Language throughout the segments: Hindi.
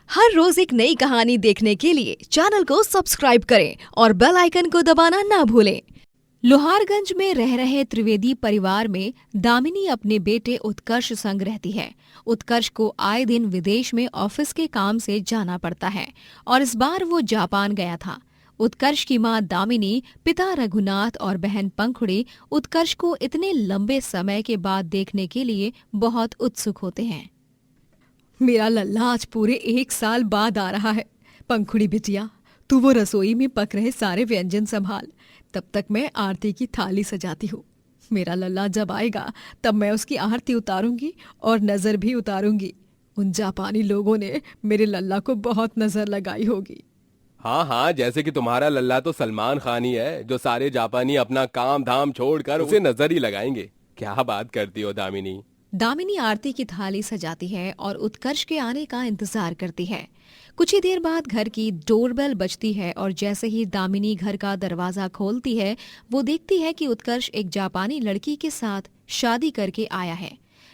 हर रोज एक नई कहानी देखने के लिए चैनल को सब्सक्राइब करें और बेल आइकन को दबाना ना भूलें। लोहारगंज में रह रहे त्रिवेदी परिवार में दामिनी अपने बेटे उत्कर्ष संग रहती है। उत्कर्ष को आए दिन विदेश में ऑफिस के काम से जाना पड़ता है और इस बार वो जापान गया था। उत्कर्ष की मां दामिनी, पिता रघुनाथ और बहन पंखुड़ी उत्कर्ष को इतने लंबे समय के बाद देखने के लिए बहुत उत्सुक होते हैं। मेरा लल्ला आज पूरे 1 साल बाद आ रहा है। पंखुड़ी बिटिया, तू वो रसोई में पक रहे सारे व्यंजन संभाल, तब तक मैं आरती की थाली सजाती हूँ। मेरा लल्ला जब आएगा तब मैं उसकी आरती उतारूंगी और नजर भी उतारूंगी। उन जापानी लोगों ने मेरे लल्ला को बहुत नजर लगाई होगी। हाँ, जैसे कि तुम्हारा लल्ला तो सलमान खान ही है, जो सारे जापानी अपना काम धाम छोड़कर उसे नजर ही लगाएंगे। क्या बात करती हो दामिनी। दामिनी आरती की थाली सजाती है और उत्कर्ष के आने का इंतजार करती है। कुछ ही देर बाद घर की डोरबेल बजती है और जैसे ही दामिनी घर का दरवाजा खोलती है, वो देखती है कि उत्कर्ष एक जापानी लड़की के साथ शादी करके आया है।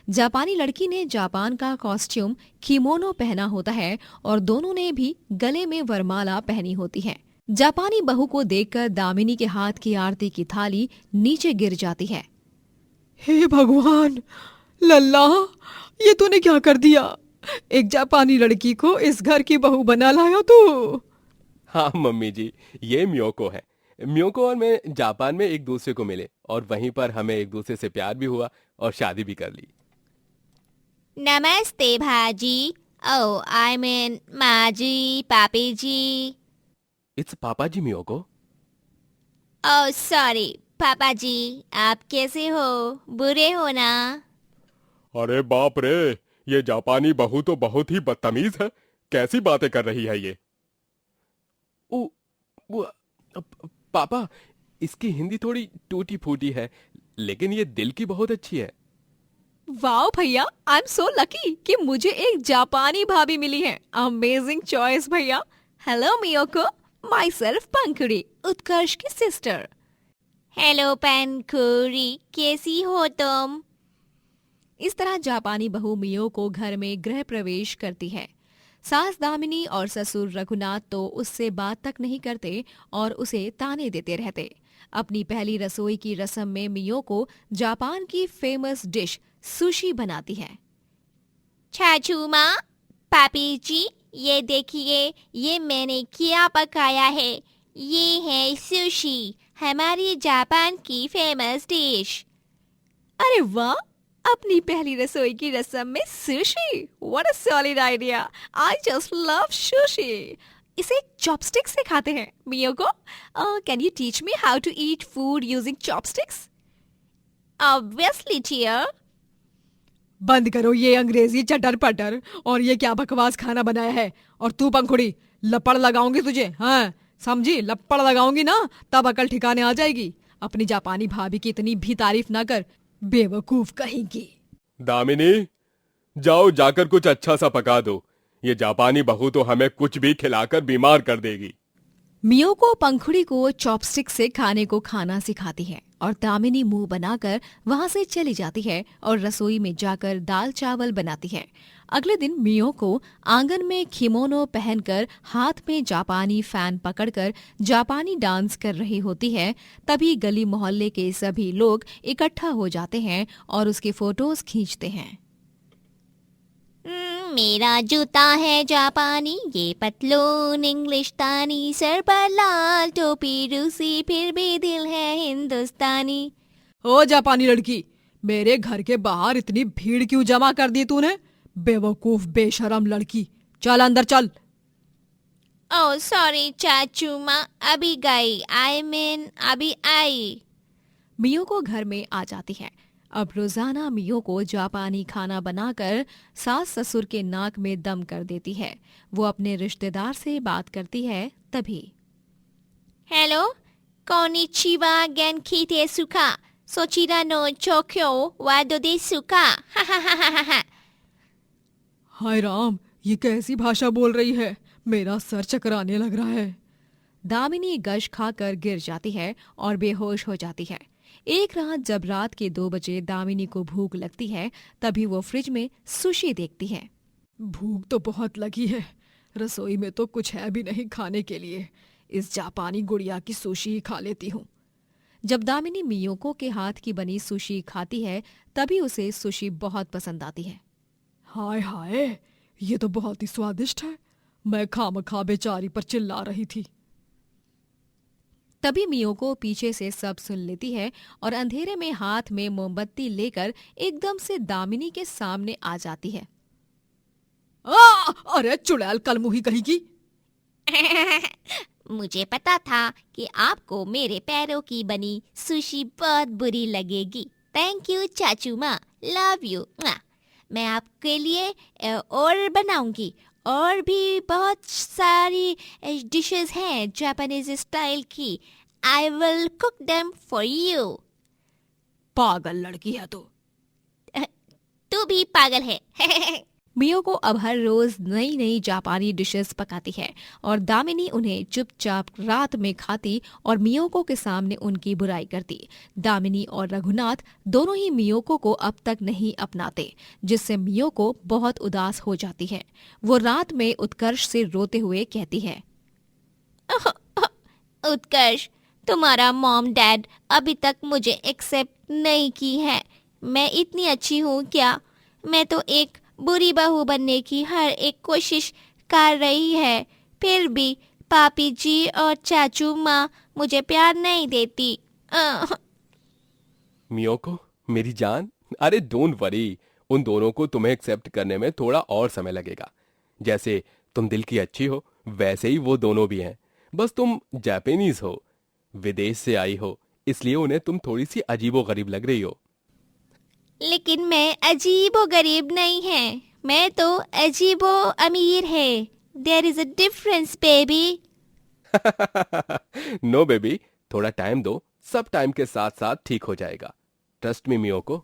जापानी लड़की ने जापान का कॉस्ट्यूम किमोनो पहना होता है और दोनों ने भी गले में वरमाला पहनी होती है। जापानी बहू को देखकर दामिनी के हाथ की आरती की थाली नीचे गिर जाती है। हे भगवान, लल्ला, ये तूने क्या कर दिया? एक जापानी लड़की को इस घर की बहू बना लाया तू। हाँ मम्मी जी, ये मियोको है। मियोको और मैं जापान में एक दूसरे को मिले और वहीं पर हमें एक दूसरे से प्यार भी हुआ और शादी भी कर ली। नमस्ते भाजी। ओ आई मीन माजी, पापी जी। इट्स पापा जी मियोको। ओ सॉरी पापा जी, आप कैसे हो? बुरे हो ना? अरे बाप रे, ये जापानी बहू तो बहुत ही बदतमीज है। कैसी बातें कर रही है ये? पापा, इसकी हिंदी थोड़ी टूटी फूटी है, लेकिन ये दिल की बहुत अच्छी है। वाओ भैया, आई एम सो लकी कि मुझे एक जापानी भाभी मिली है। अमेजिंग चॉइस भैया। हेलो मियोको, माई सेल्फ पंखुड़ी, उत्कर्ष की सिस्टर। हेलो पंखुड़ी, कैसी हो तुम? इस तरह जापानी बहू मियो को घर में गृह प्रवेश करती है। सास दामिनी और ससुर रघुनाथ तो उससे बात तक नहीं करते और उसे ताने देते रहते। अपनी पहली रसोई की रस्म में मियो को जापान की फेमस डिश सुशी बनाती है। चाचू माँ, पापी जी, ये देखिए, ये मैंने क्या पकाया है। ये है सुशी, हमारी जापान की फेमस डिश। अरे वाह, अपनी पहली रसोई की रस्म में sushi. What a solid idea. I just love sushi. इसे चॉपस्टिक से खाते हैं। Mioko, can you teach me how to eat food using chopsticks? Obviously dear. बंद करो ये अंग्रेजी चटर पटर और ये क्या बकवास खाना बनाया है। और तू पंखुड़ी, लपड़ लगाऊंगी तुझे। हाँ समझी, लपड़ लगाऊंगी ना, तब अकल ठिकाने आ जाएगी। अपनी जापानी भाभी की इतनी भी तारीफ ना कर, बेवकूफ कहेंगी। दामिनी, जाओ जाकर कुछ अच्छा सा पका दो। ये जापानी बहू तो हमें कुछ भी खिलाकर बीमार कर देगी। मियोको पंखुड़ी को चॉपस्टिक से खाने को खाना सिखाती है और दामिनी मुंह बनाकर वहां से चली जाती है और रसोई में जाकर दाल चावल बनाती है। अगले दिन मियोको आंगन में किमोनो पहनकर हाथ में जापानी फैन पकड़कर जापानी डांस कर रही होती है। तभी गली मोहल्ले के सभी लोग इकट्ठा हो जाते हैं और उसके फोटोज खींचते हैं। मेरा जूता है जापानी, ये पतलून इंग्लिशतानी, सर पर लाल टोपी रूसी, फिर भी दिल है हिंदुस्तानी। ओ जापानी लड़की, मेरे घर के बाहर इतनी भीड़ क्यों जमा कर दी तूने? बेवकूफ बेशरम लड़की, चल अंदर चल। ओह सॉरी चाचू माँ, अभी गई, आई मीन अभी आई। मियो को घर में आ जाती है। अब रोजाना मियो को जापानी खाना बनाकर सास ससुर के नाक में दम कर देती है। वो अपने रिश्तेदार से बात करती है। तभी हेलो, कोनिचिवा गेनकी देसुका, सोचिरा नो चोक्यो वादो देसुका। हाय राम, ये कैसी भाषा बोल रही है? मेरा सर चकराने लग रहा है। दामिनी गश खाकर गिर जाती है और बेहोश हो जाती है। एक रात जब रात के 2 बजे दामिनी को भूख लगती है, तभी वो फ्रिज में सुशी देखती है। भूख तो बहुत लगी है, रसोई में तो कुछ है भी नहीं खाने के लिए। इस जापानी गुड़िया की सुशी ही खा लेती हूँ। जब दामिनी मियोको के हाथ की बनी सुशी खाती है तभी उसे सुशी बहुत पसंद आती है। हाय हाय, ये तो बहुत ही स्वादिष्ट है। मैं खामखा बेचारी पर चिल्ला रही थी। तभी मियोको पीछे से सब सुन लेती है और अंधेरे में हाथ में मोमबत्ती लेकर एकदम से दामिनी के सामने आ जाती है। अरे चुड़ैल कलमुही कहेगी। मुझे पता था कि आपको मेरे पैरों की बनी सुशी बहुत बुरी लगेगी। थैंक यू चाचू माँ, लव यू। मैं आपके लिए और बनाऊंगी, और भी बहुत सारी डिशेस हैं जापानीज स्टाइल की। I will cook them for you. पागल लड़की है तो। तू भी पागल है। मियोको अब हर रोज नई नई जापानी डिशेस पकाती है और दामिनी उन्हें चुपचाप रात में खाती और मियोको के सामने उनकी बुराई करती। दामिनी और रघुनाथ दोनों ही मियोको को अब तक नहीं अपनाते, जिससे मियोको बहुत उदास हो जाती है। वो रात में उत्कर्ष से रोते हुए कहती है, उत्कर्ष, तुम्हारा मॉम डैड अभी तक मुझे एक्सेप्ट नहीं की है। मैं इतनी अच्छी हूँ क्या? मैं तो एक बुरी बहू बनने की हर एक कोशिश कर रही है, फिर भी पापी जी और चाचू माँ मुझे प्यार नहीं देती। मियोको मेरी जान, अरे डोंट वरी, उन दोनों को तुम्हें एक्सेप्ट करने में थोड़ा और समय लगेगा। जैसे तुम दिल की अच्छी हो वैसे ही वो दोनों भी हैं। बस तुम जापानीज हो, विदेश से आई हो, इसलिए उन्हें तुम थोड़ी सी अजीबो गरीब लग रही हो। लेकिन मैं अजीबो गरीब नहीं है, मैं तो अजीबो अमीर है। There is a difference baby. No baby, थोड़ा टाइम दो, सब टाइम के साथ साथ ठीक हो जाएगा। Trust me Mioko.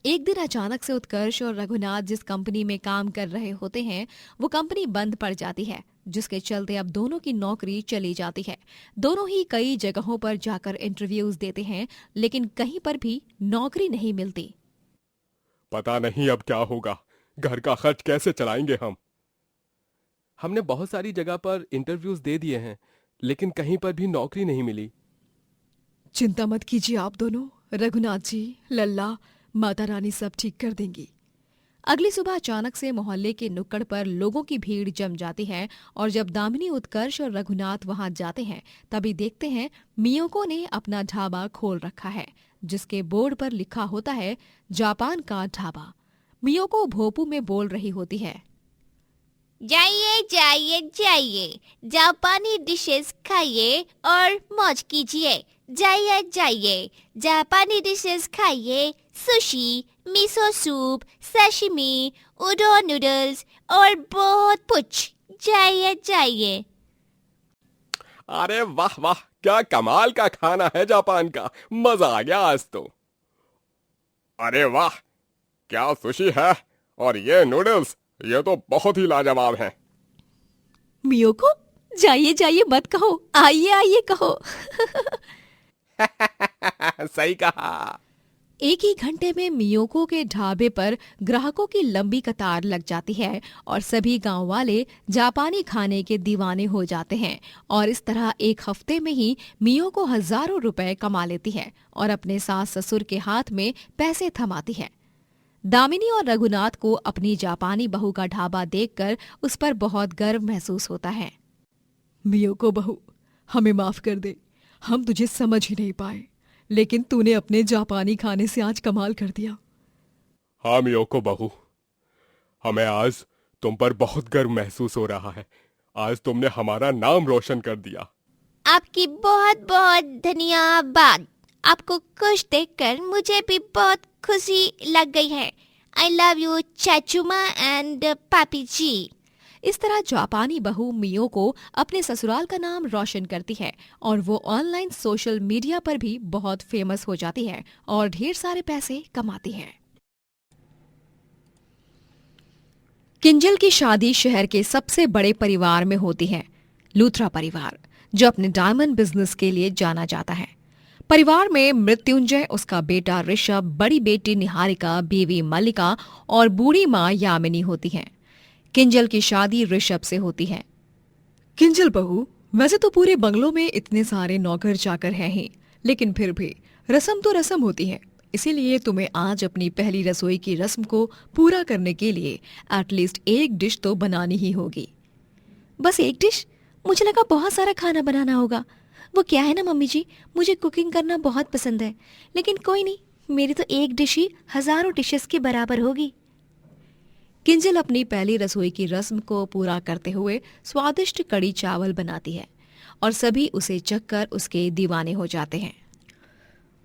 एक दिन अचानक से उत्कर्ष और रघुनाथ जिस कंपनी में काम कर रहे होते हैं वो कंपनी बंद पड़ जाती है, जिसके चलते अब दोनों की नौकरी चली जाती है। दोनों ही कई जगहों पर जाकर इंटरव्यूज देते हैं, लेकिन कहीं पर भी नौकरी नहीं मिलती। पता नहीं अब क्या होगा, घर का खर्च कैसे चलाएंगे हम। हमने बहुत सारी जगह पर इंटरव्यूज दे दिए हैं, लेकिन कहीं पर भी नौकरी नहीं मिली। चिंता मत कीजिए आप दोनों, रघुनाथ जी, लल्ला, माता रानी सब ठीक कर देंगी। अगली सुबह अचानक से मोहल्ले के नुक्कड़ पर लोगों की भीड़ जम जाती है और जब दामिनी, उत्कर्ष और रघुनाथ वहां जाते हैं तभी देखते हैं मियोको ने अपना ढाबा खोल रखा है, जिसके बोर्ड पर लिखा होता है जापान का ढाबा। मियोको भोपू में बोल रही होती है, जाइए जाइए जाइए, जापानी डिशेस खाइए और मौज कीजिए। जाइए जाइए, जापानी डिशेस खाइए। Sushi, miso soup, sashimi, udon noodles और बहुत कुछ। जाइए जाइए। अरे वाह वाह, क्या कमाल का खाना है जापान का, मजा आ गया आज तो। अरे वाह, क्या सुशी है, और ये नूडल्स, ये तो बहुत ही लाजवाब हैं। मियोको जाइए जाइए मत कहो, आइए आइए कहो। सही कहा। एक ही घंटे में मियोको के ढाबे पर ग्राहकों की लंबी कतार लग जाती है और सभी गांव वाले जापानी खाने के दीवाने हो जाते हैं। और इस तरह एक हफ्ते में ही मियोको हजारों रुपए कमा लेती है और अपने सास ससुर के हाथ में पैसे थमाती है। दामिनी और रघुनाथ को अपनी जापानी बहू का ढाबा देखकर उस पर बहुत गर्व महसूस होता है। मियोको बहू, हमें माफ कर दे, हम तुझे समझ ही नहीं पाए, लेकिन तूने अपने जापानी खाने से आज कमाल कर दिया। हाँ मियोको बहू, हमें आज तुम पर बहुत गर्व महसूस हो रहा है। आज तुमने हमारा नाम रोशन कर दिया। आपकी बहुत बहुत धन्यवाद। आपको खुश देखकर मुझे भी बहुत खुशी लग गई है। आई लव यू चाचूमा एंड पापी जी। इस तरह जापानी बहू मियोको अपने ससुराल का नाम रोशन करती है और वो ऑनलाइन सोशल मीडिया पर भी बहुत फेमस हो जाती है और ढेर सारे पैसे कमाती है। किंजल की शादी शहर के सबसे बड़े परिवार में होती है, लूथरा परिवार, जो अपने डायमंड बिजनेस के लिए जाना जाता है। परिवार में मृत्युंजय, उसका बेटा ऋषभ, बड़ी बेटी निहारिका, बीवी मल्लिका और बूढ़ी माँ यामिनी होती हैं। किंजल की शादी ऋषभ से होती है। किंजल बहू, वैसे तो पूरे बंगलों में इतने सारे नौकर चाकर हैं ही, लेकिन फिर भी रस्म तो रस्म होती है। इसीलिए तुम्हें आज अपनी पहली रसोई की रस्म को पूरा करने के लिए एटलीस्ट एक डिश तो बनानी ही होगी। बस एक डिश? मुझे लगा बहुत सारा खाना बनाना होगा। वो क्या है ना मम्मी जी, मुझे कुकिंग करना बहुत पसंद है, लेकिन कोई नहीं, मेरी तो एक डिश ही हजारों डिशेस के बराबर होगी। किंजल अपनी पहली रसोई की रस्म को पूरा करते हुए स्वादिष्ट कड़ी चावल बनाती है और सभी उसे चखकर उसके दीवाने हो जाते हैं।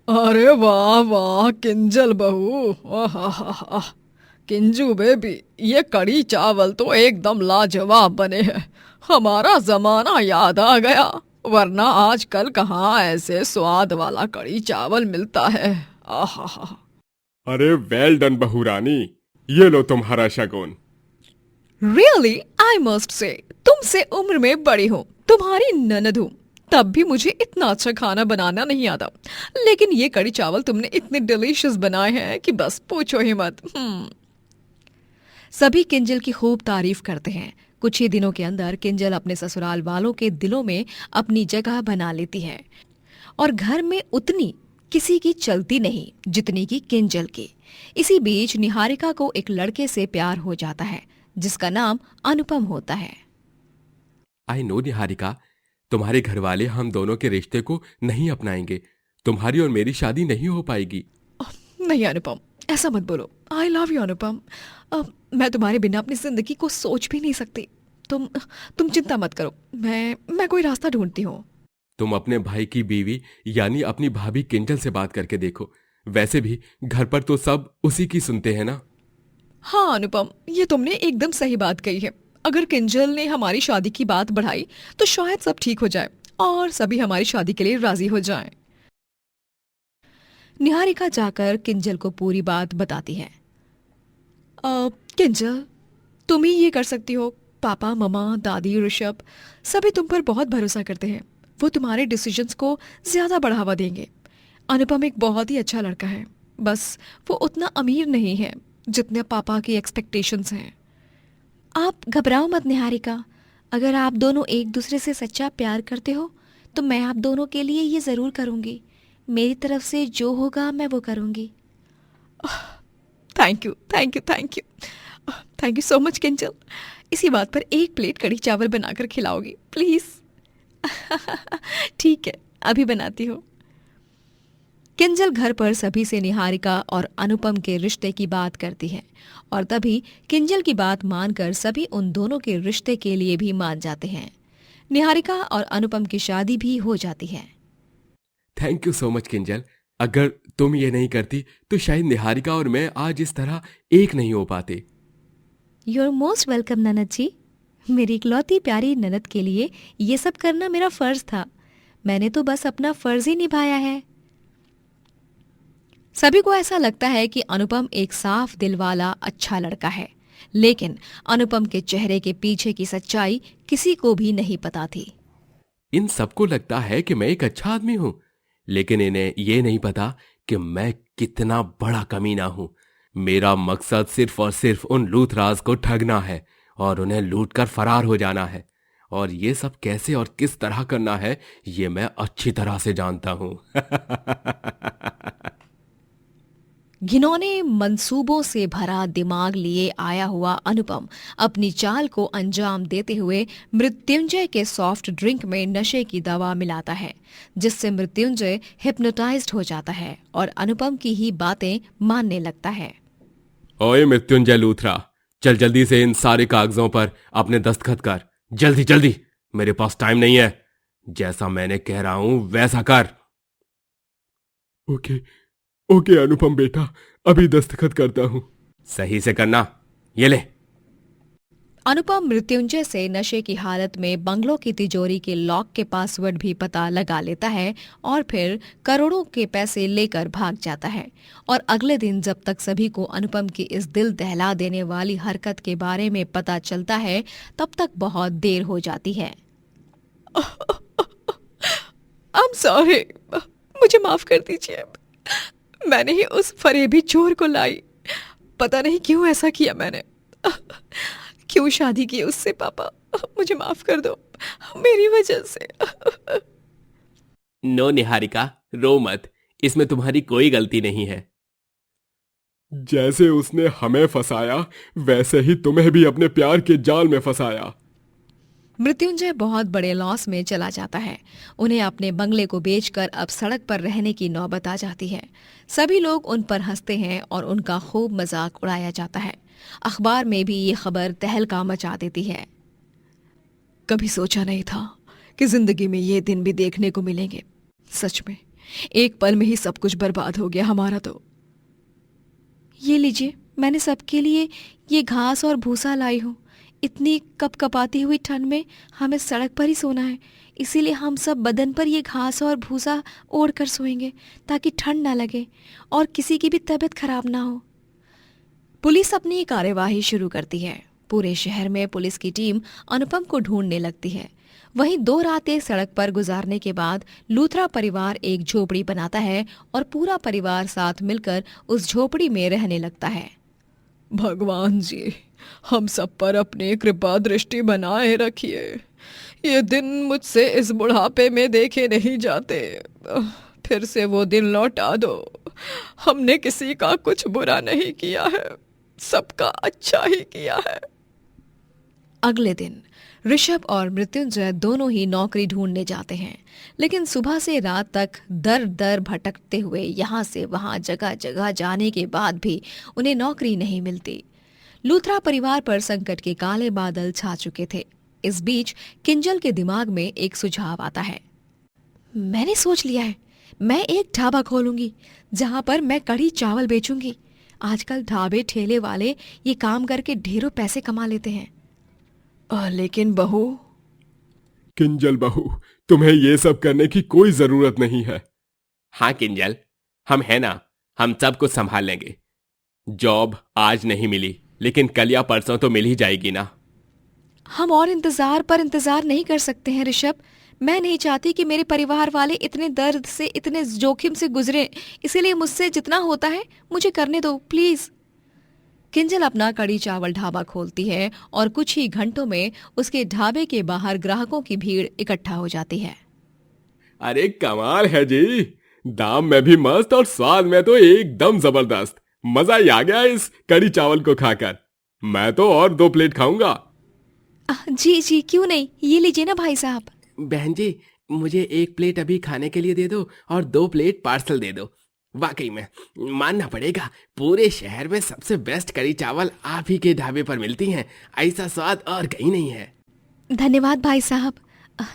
अरे वाह वाह किंजल बहू, आहा, किंजू बेबी, ये कड़ी चावल तो एकदम लाजवाब बने हैं। हमारा जमाना याद आ गया, वरना आजकल कहाँ ऐसे स्वाद वाला कड़ी चावल मिलता है। आहा। अरे वेल डन बहू रानी, ये लो तुम्हारा शगुन। रियली आई मस्ट से, तुमसे उम्र में बड़ी हूँ, तुम्हारी ननद हूँ, तब भी मुझे इतना अच्छा खाना बनाना नहीं आता। लेकिन ये कड़ी चावल तुमने इतने डिलीशियस बनाए हैं कि बस पूछो ही मत। सभी किंजल की खूब तारीफ करते हैं। कुछ ही दिनों के अंदर किंजल अपने ससुराल वालों के दिलों में अपनी जगह बना लेती है और घर में उतनी किसी की चलती नहीं जितनी की किंजल की। इसी बीच निहारिका को एक लड़के से प्यार हो जाता है जिसका नाम अनुपम होता है। आई नो निहारिका, तुम्हारे घर वाले हम दोनों के रिश्ते को नहीं अपनाएंगे। तुम्हारी और मेरी शादी नहीं हो पाएगी। नहीं अनुपम, ऐसा मत बोलो। आई लव यू अनुपम। मैं तुम्हारे बिना अपनी जिंदगी को सोच भी नहीं सकती। तुम चिंता मत करो, मैं कोई रास्ता ढूंढती हूँ। तुम अपने भाई की बीवी यानी अपनी भाभी किंजल से बात करके देखो। वैसे भी घर पर तो सब उसी की सुनते हैं ना। हाँ अनुपम, ये तुमने एकदम सही बात कही है। अगर किंजल ने हमारी शादी की बात बढ़ाई तो शायद सब ठीक हो जाए और सभी हमारी शादी के लिए राजी हो जाएं। निहारिका जाकर किंजल को पूरी बात बताती है। किंजल, तुम ही ये कर सकती हो। पापा, मम्मा, दादी, ऋषभ सभी तुम पर बहुत भरोसा करते हैं। वो तुम्हारे डिसीजंस को ज्यादा बढ़ावा देंगे। अनुपम एक बहुत ही अच्छा लड़का है, बस वो उतना अमीर नहीं है जितने पापा की एक्सपेक्टेशंस हैं। आप घबराओ मत निहारिका, अगर आप दोनों एक दूसरे से सच्चा प्यार करते हो तो मैं आप दोनों के लिए ये ज़रूर करूँगी। मेरी तरफ से जो होगा मैं वो करूँगी। Thank you thank you thank you thank you so much Kinjal. इसी बात पर एक प्लेट कड़ी चावल बनाकर खिलाओगी प्लीज़? ठीक है, अभी बनाती हूँ। किंजल घर पर सभी से निहारिका और अनुपम के रिश्ते की बात करती है और तभी किंजल की बात मानकर सभी उन दोनों के रिश्ते के लिए भी मान जाते हैं। निहारिका और अनुपम की शादी भी हो जाती है। Thank you so much Kinjal. अगर तुम ये नहीं करती तो शायद निहारिका और मैं आज इस तरह एक नहीं हो पाते। यू आर मोस्ट वेलकम ननद जी। मेरी इकलौती प्यारी ननद के लिए ये सब करना मेरा फर्ज था। मैंने तो बस अपना फर्ज ही निभाया है। सभी को ऐसा लगता है कि अनुपम एक साफ दिल वाला अच्छा लड़का है, लेकिन अनुपम के चेहरे के पीछे की सच्चाई किसी को भी नहीं पता थी। इन सबको लगता है कि मैं एक अच्छा आदमी हूं, लेकिन इन्हें ये नहीं पता कि मैं कितना बड़ा कमीना हूं। मेरा मकसद सिर्फ और सिर्फ उन लूथराज को ठगना है और उन्हें लूटकर फरार हो जाना है। और ये सब कैसे और किस तरह करना है ये मैं अच्छी तरह से जानता हूं। घिनौने मंसूबों से भरा दिमाग लिए आया हुआ अनुपम अपनी चाल को अंजाम देते हुए मृत्युंजय के सॉफ्ट ड्रिंक में नशे की दवा मिलाता है, जिससे मृत्युंजय हिप्नोटाइज्ड हो जाता है और अनुपम की ही बातें मानने लगता है। ओए मृत्युंजय लूथरा, चल जल्दी से इन सारे कागजों पर अपने दस्तखत कर। जल्दी जल्दी, मेरे पास टाइम नहीं है। जैसा मैंने कह रहा हूं वैसा कर। ओके अनुपम बेटा, अभी दस्तखत करता हूं। सही से करना। ये ले। अनुपम मृत्युंजय से नशे की हालत में बंगलों की तिजोरी के लॉक के पासवर्ड भी पता लगा लेता है और फिर करोड़ों के पैसे लेकर भाग जाता है। और अगले दिन जब तक सभी को अनुपम की इस दिल दहला देने वाली हरकत के बारे में पता चलता है तब तक बहुत देर हो जाती है। I'm sorry, मुझे माफ कर दीजिए। मैंने ही उस फरेबी चोर को लाई। पता नहीं क्यों ऐसा किया मैंने। क्यों शादी की उससे पापा? मुझे माफ कर दो, मेरी वजह से। नो निहारिका, रो मत, इसमें तुम्हारी कोई गलती नहीं है। जैसे उसने हमें फंसाया वैसे ही तुम्हें भी अपने प्यार के जाल में फंसाया। मृत्युंजय बहुत बड़े लॉस में चला जाता है। उन्हें अपने बंगले को बेचकर अब सड़क पर रहने की नौबत आ जाती है। सभी लोग उन पर हंसते हैं और उनका खूब मजाक उड़ाया जाता है। अखबार में भी ये खबर तहलका मचा देती है। कभी सोचा नहीं था कि जिंदगी में ये दिन भी देखने को मिलेंगे। सच में एक पल में ही सब कुछ बर्बाद हो गया हमारा तो। ये लीजिए, मैंने सबके लिए ये घास और भूसा लाई हूँ। इतनी कपकपाती हुई ठंड में हमें सड़क पर ही सोना है, इसीलिए हम सब बदन पर ये घास और भूसा ओढ़ कर सोएंगे ताकि ठंड ना लगे और किसी की भी तबीयत खराब ना हो। पुलिस अपनी कार्यवाही शुरू करती है। पूरे शहर में पुलिस की टीम अनुपम को ढूंढने लगती है। वहीं 2 रातें सड़क पर गुजारने के बाद लूथरा परिवार एक झोपड़ी बनाता है और पूरा परिवार साथ मिलकर उस झोपड़ी में रहने लगता है। भगवान जी, हम सब पर अपनी कृपा दृष्टि बनाए रखिए। ये दिन मुझसे इस बुढ़ापे में देखे नहीं जाते। फिर से वो दिन लौटा दो। हमने किसी का कुछ बुरा नहीं किया है, सबका अच्छा ही किया है। अगले दिन ऋषभ और मृत्युंजय दोनों ही नौकरी ढूंढने जाते हैं, लेकिन सुबह से रात तक दर दर भटकते हुए यहाँ से वहाँ जगह जगह जाने के बाद भी उन्हें नौकरी नहीं मिलती। लूथरा परिवार पर संकट के काले बादल छा चुके थे। इस बीच किंजल के दिमाग में एक सुझाव आता है। मैंने सोच लिया है, मैं एक ढाबा खोलूंगी जहां पर मैं कढ़ी चावल बेचूंगी। आजकल ढाबे ठेले वाले ये काम करके ढेरों पैसे कमा लेते हैं। लेकिन बहू। किंजल बहू, तुम्हें ये सब करने की कोई जरूरत नहीं है। हाँ किंजल, हम है ना, हम सब कुछ संभाल लेंगे। जॉब आज नहीं मिली, लेकिन कल या परसों तो मिल ही जाएगी ना। हम और इंतजार पर इंतजार नहीं कर सकते हैं ऋषभ। मैं नहीं चाहती कि मेरे परिवार वाले इतने दर्द से, इतने जोखिम से गुजरे, इसीलिए मुझसे जितना होता है मुझे करने दो प्लीज। किंजल अपना कड़ी चावल ढाबा खोलती है और कुछ ही घंटों में उसके ढाबे के बाहर ग्राहकों की भीड़ इकट्ठा हो जाती है। अरे कमाल है जी, दाम में भी मस्त और स्वाद में तो एकदम जबरदस्त। मजा ही आ गया इस कड़ी चावल को खाकर। मैं तो और 2 प्लेट खाऊंगा। जी जी, क्यों नहीं, ये लीजिए ना भाई साहब। बहन जी, मुझे 1 प्लेट अभी खाने के लिए दे दो और 2 प्लेट पार्सल दे दो। वाकई में मानना पड़ेगा, पूरे शहर में सबसे बेस्ट कड़ी चावल आप ही के ढाबे पर मिलती हैं। ऐसा स्वाद और कहीं नहीं है। धन्यवाद भाई साहब।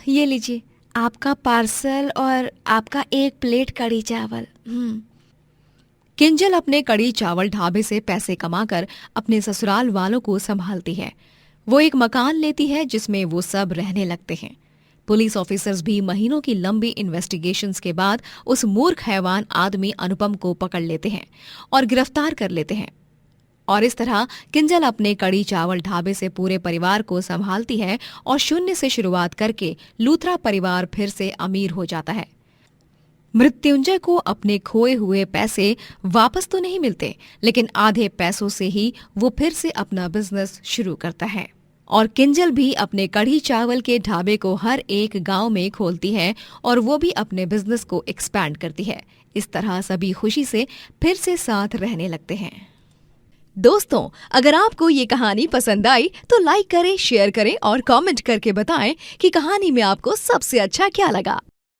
ये लीजिए आपका पार्सल और आपका 1 प्लेट कड़ी चावल। किंजल अपने कड़ी चावल ढाबे से पैसे कमाकर अपने ससुराल वालों को संभालती है। वो एक मकान लेती है जिसमें वो सब रहने लगते हैं। पुलिस ऑफिसर्स भी महीनों की लंबी इन्वेस्टिगेशंस के बाद उस मूर्ख हैवान आदमी अनुपम को पकड़ लेते हैं और गिरफ्तार कर लेते हैं। और इस तरह किंजल अपने कड़ी चावल ढाबे से पूरे परिवार को संभालती है और शून्य से शुरुआत करके लूथरा परिवार फिर से अमीर हो जाता है। मृत्युंजय को अपने खोए हुए पैसे वापस तो नहीं मिलते, लेकिन आधे पैसों से ही वो फिर से अपना बिजनेस शुरू करता है। और किंजल भी अपने कढ़ी चावल के ढाबे को हर एक गांव में खोलती है और वो भी अपने बिजनेस को एक्सपैंड करती है। इस तरह सभी खुशी से फिर से साथ रहने लगते हैं। दोस्तों, अगर आपको ये कहानी पसंद आई तो लाइक करें, शेयर करें और कमेंट करके बताएं कि कहानी में आपको सबसे अच्छा क्या लगा।